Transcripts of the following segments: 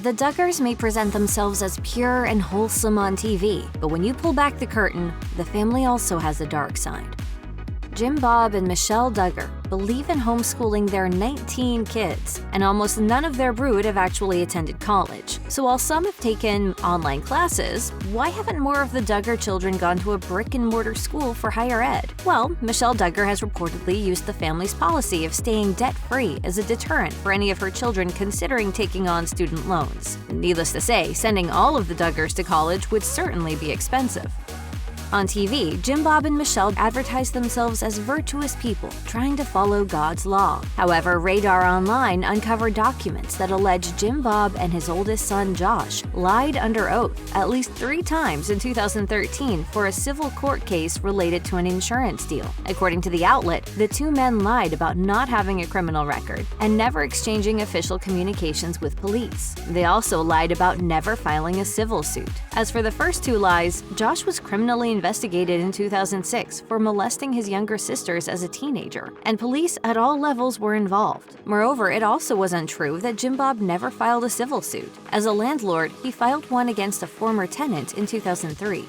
The Duggars may present themselves as pure and wholesome on TV, but when you pull back the curtain, the family also has a dark side. Jim Bob and Michelle Duggar believe in homeschooling their 19 kids, and almost none of their brood have actually attended college. So while some have taken online classes, why haven't more of the Duggar children gone to a brick-and-mortar school for higher ed? Well, Michelle Duggar has reportedly used the family's policy of staying debt-free as a deterrent for any of her children considering taking on student loans. Needless to say, sending all of the Duggars to college would certainly be expensive. On TV, Jim Bob and Michelle advertise themselves as virtuous people trying to follow God's law. However, Radar Online uncovered documents that allege Jim Bob and his oldest son Josh lied under oath at least 3 times in 2013 for a civil court case related to an insurance deal. According to the outlet, the 2 men lied about not having a criminal record and never exchanging official communications with police. They also lied about never filing a civil suit. As for the first 2 lies, Josh was criminally investigated in 2006 for molesting his younger sisters as a teenager, and police at all levels were involved. Moreover, it also was untrue that Jim Bob never filed a civil suit. As a landlord, he filed one against a former tenant in 2003.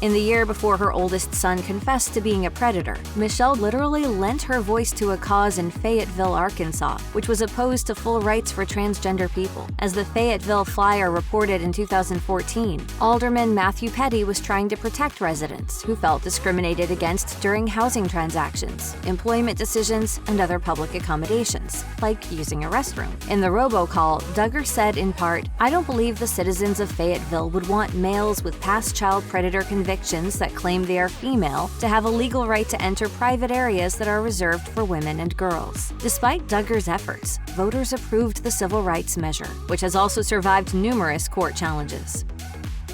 In the year before her oldest son confessed to being a predator, Michelle literally lent her voice to a cause in Fayetteville, Arkansas, which was opposed to full rights for transgender people. As the Fayetteville Flyer reported in 2014, Alderman Matthew Petty was trying to protect residents who felt discriminated against during housing transactions, employment decisions, and other public accommodations, like using a restroom. In the robocall, Duggar said in part, "I don't believe the citizens of Fayetteville would want males with past child predator convictions that claim they are female to have a legal right to enter private areas that are reserved for women and girls." Despite Duggar's efforts, voters approved the civil rights measure, which has also survived numerous court challenges.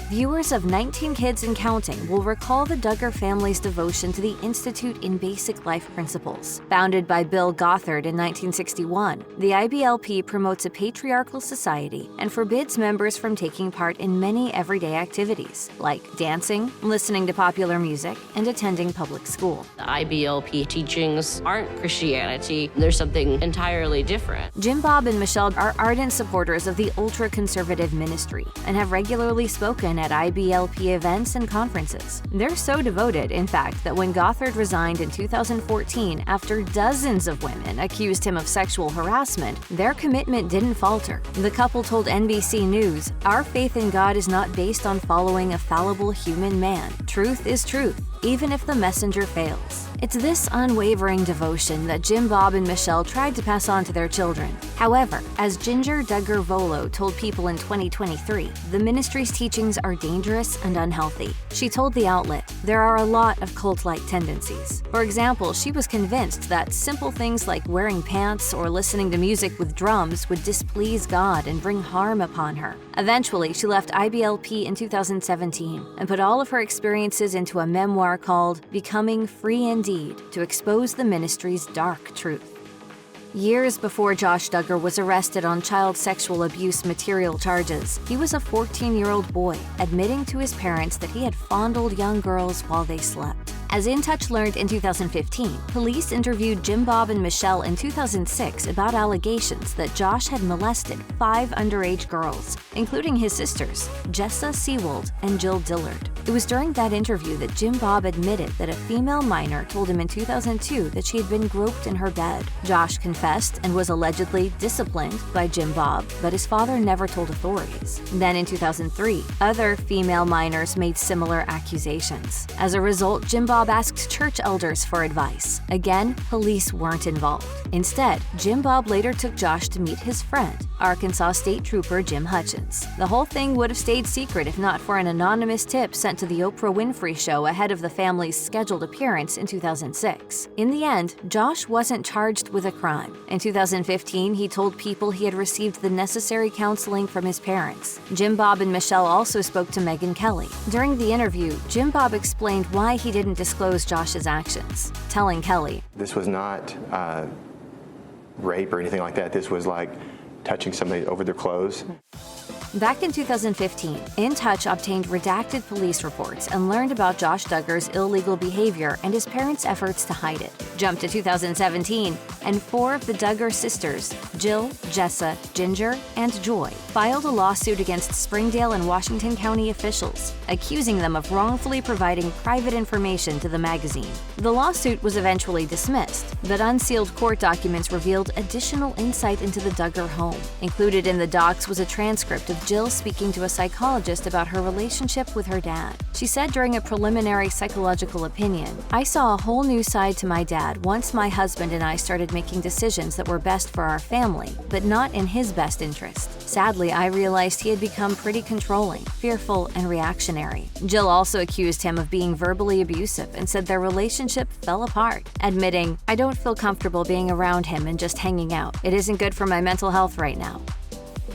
Viewers of 19 Kids and Counting will recall the Duggar family's devotion to the Institute in Basic Life Principles. Founded by Bill Gothard in 1961, the IBLP promotes a patriarchal society and forbids members from taking part in many everyday activities, like dancing, listening to popular music, and attending public school. The IBLP teachings aren't Christianity. There's something entirely different. Jim Bob and Michelle are ardent supporters of the ultra-conservative ministry and have regularly spoken at IBLP events and conferences. They're so devoted, in fact, that when Gothard resigned in 2014 after dozens of women accused him of sexual harassment, their commitment didn't falter. The couple told NBC News, "Our faith in God is not based on following a fallible human man. Truth is truth, even if the messenger fails." It's this unwavering devotion that Jim Bob and Michelle tried to pass on to their children. However, as Ginger Duggar Volo told People in 2023, the ministry's teachings are dangerous and unhealthy. She told the outlet, "There are a lot of cult-like tendencies." For example, she was convinced that simple things like wearing pants or listening to music with drums would displease God and bring harm upon her. Eventually, she left IBLP in 2017 and put all of her experiences into a memoir called Becoming Free Indeed to expose the ministry's dark truth. Years before Josh Duggar was arrested on child sexual abuse material charges, he was a 14-year-old boy admitting to his parents that he had fondled young girls while they slept. As In Touch learned in 2015, police interviewed Jim Bob and Michelle in 2006 about allegations that Josh had molested 5 underage girls, including his sisters, Jessa Seawold and Jill Dillard. It was during that interview that Jim Bob admitted that a female minor told him in 2002 that she had been groped in her bed. Josh confessed and was allegedly disciplined by Jim Bob, but his father never told authorities. Then in 2003, other female minors made similar accusations. As a result, Jim Bob asked church elders for advice. Again, police weren't involved. Instead, Jim Bob later took Josh to meet his friend, Arkansas State Trooper Jim Hutchins. The whole thing would have stayed secret if not for an anonymous tip sent to the Oprah Winfrey Show ahead of the family's scheduled appearance in 2006. In the end, Josh wasn't charged with a crime. In 2015, he told People he had received the necessary counseling from his parents. Jim Bob and Michelle also spoke to Megyn Kelly. During the interview, Jim Bob explained why he didn't disclose Josh's actions, telling Kelly, "This was not rape or anything like that. This was like touching somebody over their clothes." Back in 2015, In Touch obtained redacted police reports and learned about Josh Duggar's illegal behavior and his parents' efforts to hide it. Jump to 2017, and 4 of the Duggar sisters, Jill, Jessa, Ginger, and Joy, filed a lawsuit against Springdale and Washington County officials, accusing them of wrongfully providing private information to the magazine. The lawsuit was eventually dismissed, but unsealed court documents revealed additional insight into the Duggar home. Included in the docs was a transcript of Jill speaking to a psychologist about her relationship with her dad. She said during a preliminary psychological opinion, "I saw a whole new side to my dad once my husband and I started making decisions that were best for our family, but not in his best interest. Sadly, I realized he had become pretty controlling, fearful, and reactionary." Jill also accused him of being verbally abusive and said their relationship fell apart, admitting, "I don't feel comfortable being around him and just hanging out. It isn't good for my mental health right now."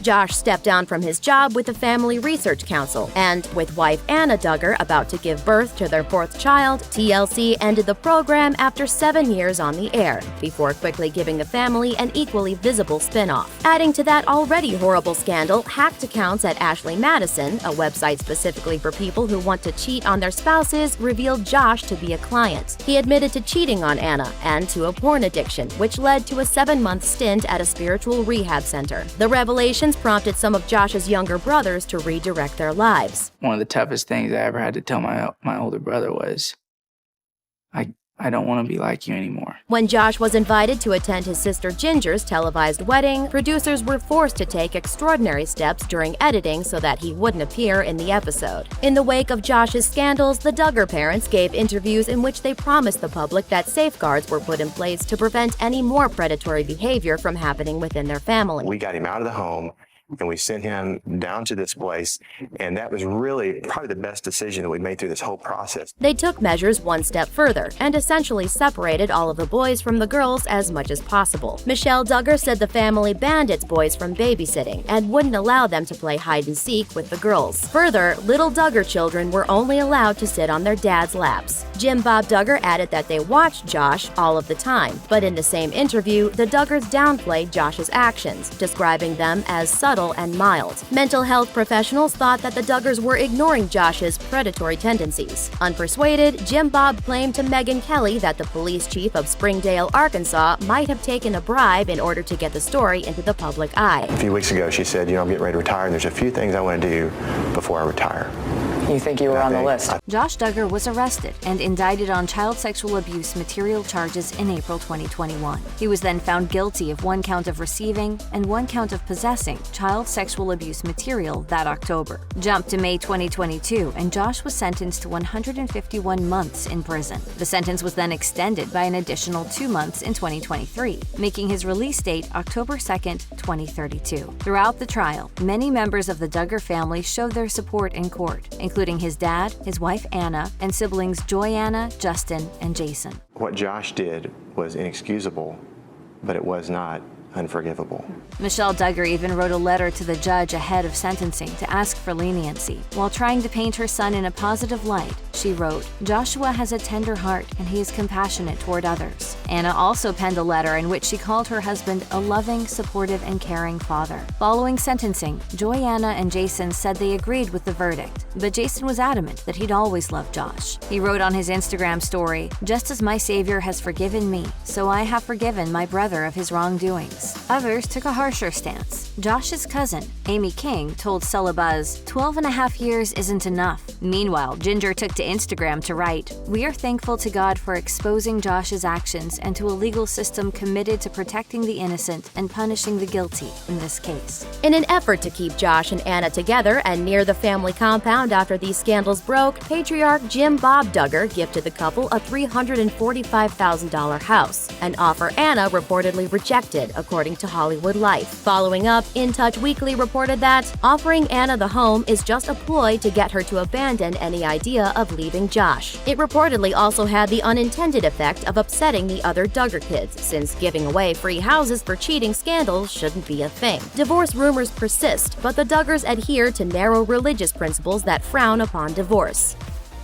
Josh stepped down from his job with the Family Research Council, and with wife Anna Duggar about to give birth to their 4th child, TLC ended the program after 7 years on the air, before quickly giving the family an equally visible spin-off. Adding to that already horrible scandal, hacked accounts at Ashley Madison, a website specifically for people who want to cheat on their spouses, revealed Josh to be a client. He admitted to cheating on Anna and to a porn addiction, which led to a 7-month stint at a spiritual rehab center. The revelations prompted some of Josh's younger brothers to redirect their lives. One of the toughest things I ever had to tell my older brother was, I don't want to be like you anymore. When Josh was invited to attend his sister Ginger's televised wedding, producers were forced to take extraordinary steps during editing so that he wouldn't appear in the episode. In the wake of Josh's scandals, the Duggar parents gave interviews in which they promised the public that safeguards were put in place to prevent any more predatory behavior from happening within their family. We got him out of the home, and we sent him down to this place, and that was really probably the best decision that we made through this whole process. They took measures one step further and essentially separated all of the boys from the girls as much as possible. Michelle Duggar said the family banned its boys from babysitting and wouldn't allow them to play hide-and-seek with the girls. Further, little Duggar children were only allowed to sit on their dad's laps. Jim Bob Duggar added that they watched Josh all of the time, but in the same interview, the Duggars downplayed Josh's actions, describing them as subtle and mild. Mental health professionals thought that the Duggars were ignoring Josh's predatory tendencies. Unpersuaded, Jim Bob claimed to Megyn Kelly that the police chief of Springdale, Arkansas, might have taken a bribe in order to get the story into the public eye. A few weeks ago, she said, I'm getting ready to retire, and there's a few things I want to do before I retire. You think you were on the list? Josh Duggar was arrested and indicted on child sexual abuse material charges in April 2021. He was then found guilty of 1 count of receiving and 1 count of possessing child sexual abuse material that October. Jump to May 2022, and Josh was sentenced to 151 months in prison. The sentence was then extended by an additional 2 months in 2023, making his release date October 2nd, 2032. Throughout the trial, many members of the Duggar family showed their support in court, including his dad, his wife Anna, and siblings Joanna, Justin, and Jason. What Josh did was inexcusable, but it was not unforgivable. Michelle Duggar even wrote a letter to the judge ahead of sentencing to ask for leniency. While trying to paint her son in a positive light, she wrote, "Joshua has a tender heart and he is compassionate toward others." Anna also penned a letter in which she called her husband a loving, supportive, and caring father. Following sentencing, Joanna and Jason said they agreed with the verdict, but Jason was adamant that he'd always loved Josh. He wrote on his Instagram story, "Just as my Savior has forgiven me, so I have forgiven my brother of his wrongdoings." Others took a harsher stance. Josh's cousin, Amy King, told Celebuzz, 12 and a half years isn't enough. Meanwhile, Ginger took to Instagram to write, "We are thankful to God for exposing Josh's actions and to a legal system committed to protecting the innocent and punishing the guilty in this case." In an effort to keep Josh and Anna together and near the family compound after these scandals broke, patriarch Jim Bob Duggar gifted the couple a $345,000 house, an offer Anna reportedly rejected, according to Hollywood Life. Following up, In Touch Weekly reported that offering Anna the home is just a ploy to get her to abandon any idea of leaving Josh. It reportedly also had the unintended effect of upsetting the other Duggar kids, since giving away free houses for cheating scandals shouldn't be a thing. Divorce rumors persist, but the Duggars adhere to narrow religious principles that frown upon divorce.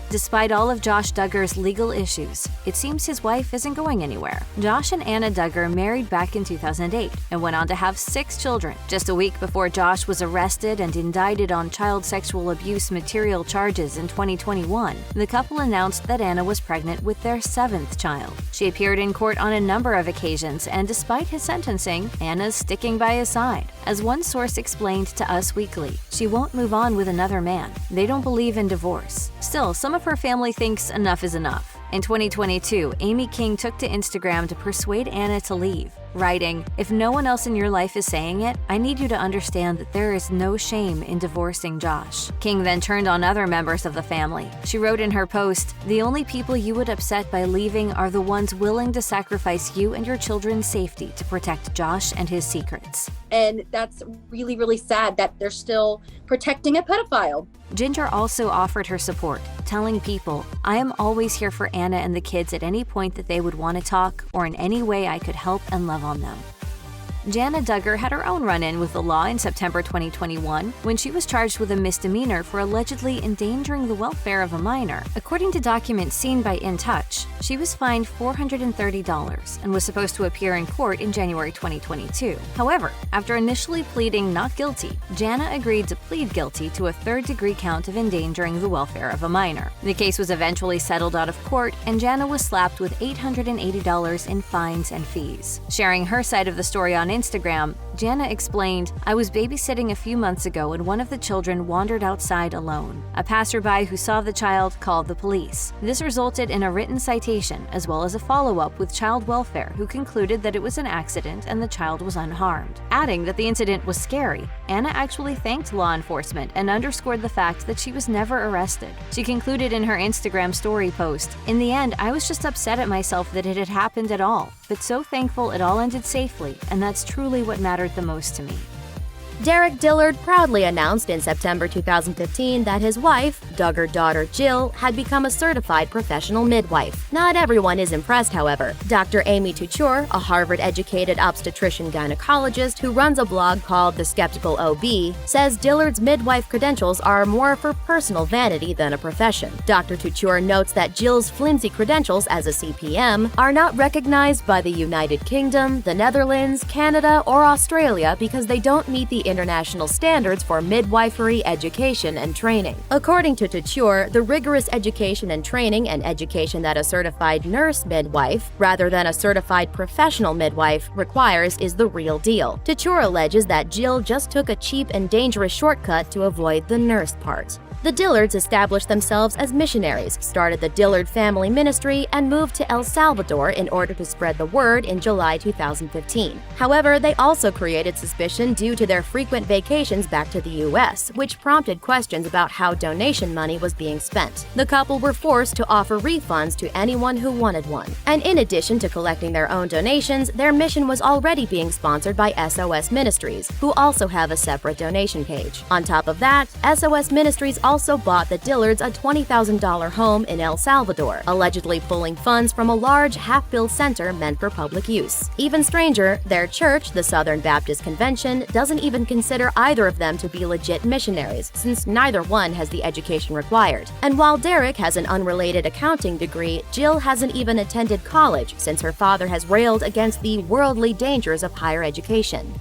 Despite all of Josh Duggar's legal issues, it seems his wife isn't going anywhere. Josh and Anna Duggar married back in 2008 and went on to have 6 children. Just a week before Josh was arrested and indicted on child sexual abuse material charges in 2021, the couple announced that Anna was pregnant with their 7th child. She appeared in court on a number of occasions, and despite his sentencing, Anna's sticking by his side. As one source explained to Us Weekly, she won't move on with another man. They don't believe in divorce. Still, some of her family thinks enough is enough. In 2022, Amy King took to Instagram to persuade Anna to leave, writing, "If no one else in your life is saying it, I need you to understand that there is no shame in divorcing Josh." King then turned on other members of the family. She wrote in her post, "The only people you would upset by leaving are the ones willing to sacrifice you and your children's safety to protect Josh and his secrets." And that's really, really sad that they're still protecting a pedophile. Ginger also offered her support, telling people, "I am always here for Anna and the kids at any point that they would want to talk or in any way I could help and love on them." Jana Duggar had her own run-in with the law in September 2021 when she was charged with a misdemeanor for allegedly endangering the welfare of a minor. According to documents seen by In Touch, she was fined $430 and was supposed to appear in court in January 2022. However, after initially pleading not guilty, Jana agreed to plead guilty to a 3rd-degree count of endangering the welfare of a minor. The case was eventually settled out of court, and Jana was slapped with $880 in fines and fees. Sharing her side of the story on Instagram, Jana explained, "I was babysitting a few months ago and one of the children wandered outside alone. A passerby who saw the child called the police. This resulted in a written citation as well as a follow-up with child welfare, who concluded that it was an accident and the child was unharmed." Adding that the incident was scary, Anna actually thanked law enforcement and underscored the fact that she was never arrested. She concluded in her Instagram story post, "In the end, I was just upset at myself that it had happened at all, but so thankful it all ended safely, and that's truly what mattered the most to me." Derek Dillard proudly announced in September 2015 that his wife, Duggar daughter Jill, had become a certified professional midwife. Not everyone is impressed, however. Dr. Amy Tuchur, a Harvard-educated obstetrician-gynecologist who runs a blog called The Skeptical OB, says Dillard's midwife credentials are more for personal vanity than a profession. Dr. Tuchur notes that Jill's flimsy credentials as a CPM are not recognized by the United Kingdom, the Netherlands, Canada, or Australia because they don't meet the international standards for midwifery education and training. According to Tuchur, the rigorous education and training and education that a certified nurse midwife, rather than a certified professional midwife, requires is the real deal. Tuchur alleges that Jill just took a cheap and dangerous shortcut to avoid the nurse part. The Dillards established themselves as missionaries, started the Dillard family ministry, and moved to El Salvador in order to spread the word in July 2015. However, they also created suspicion due to their frequent vacations back to the U.S., which prompted questions about how donation money was being spent. The couple were forced to offer refunds to anyone who wanted one. And in addition to collecting their own donations, their mission was already being sponsored by SOS Ministries, who also have a separate donation page. On top of that, SOS Ministries also bought the Dillards a $20,000 home in El Salvador, allegedly pulling funds from a large half-built center meant for public use. Even stranger, their church, the Southern Baptist Convention, doesn't even consider either of them to be legit missionaries, since neither one has the education required. And while Derek has an unrelated accounting degree, Jill hasn't even attended college, since her father has railed against the worldly dangers of higher education.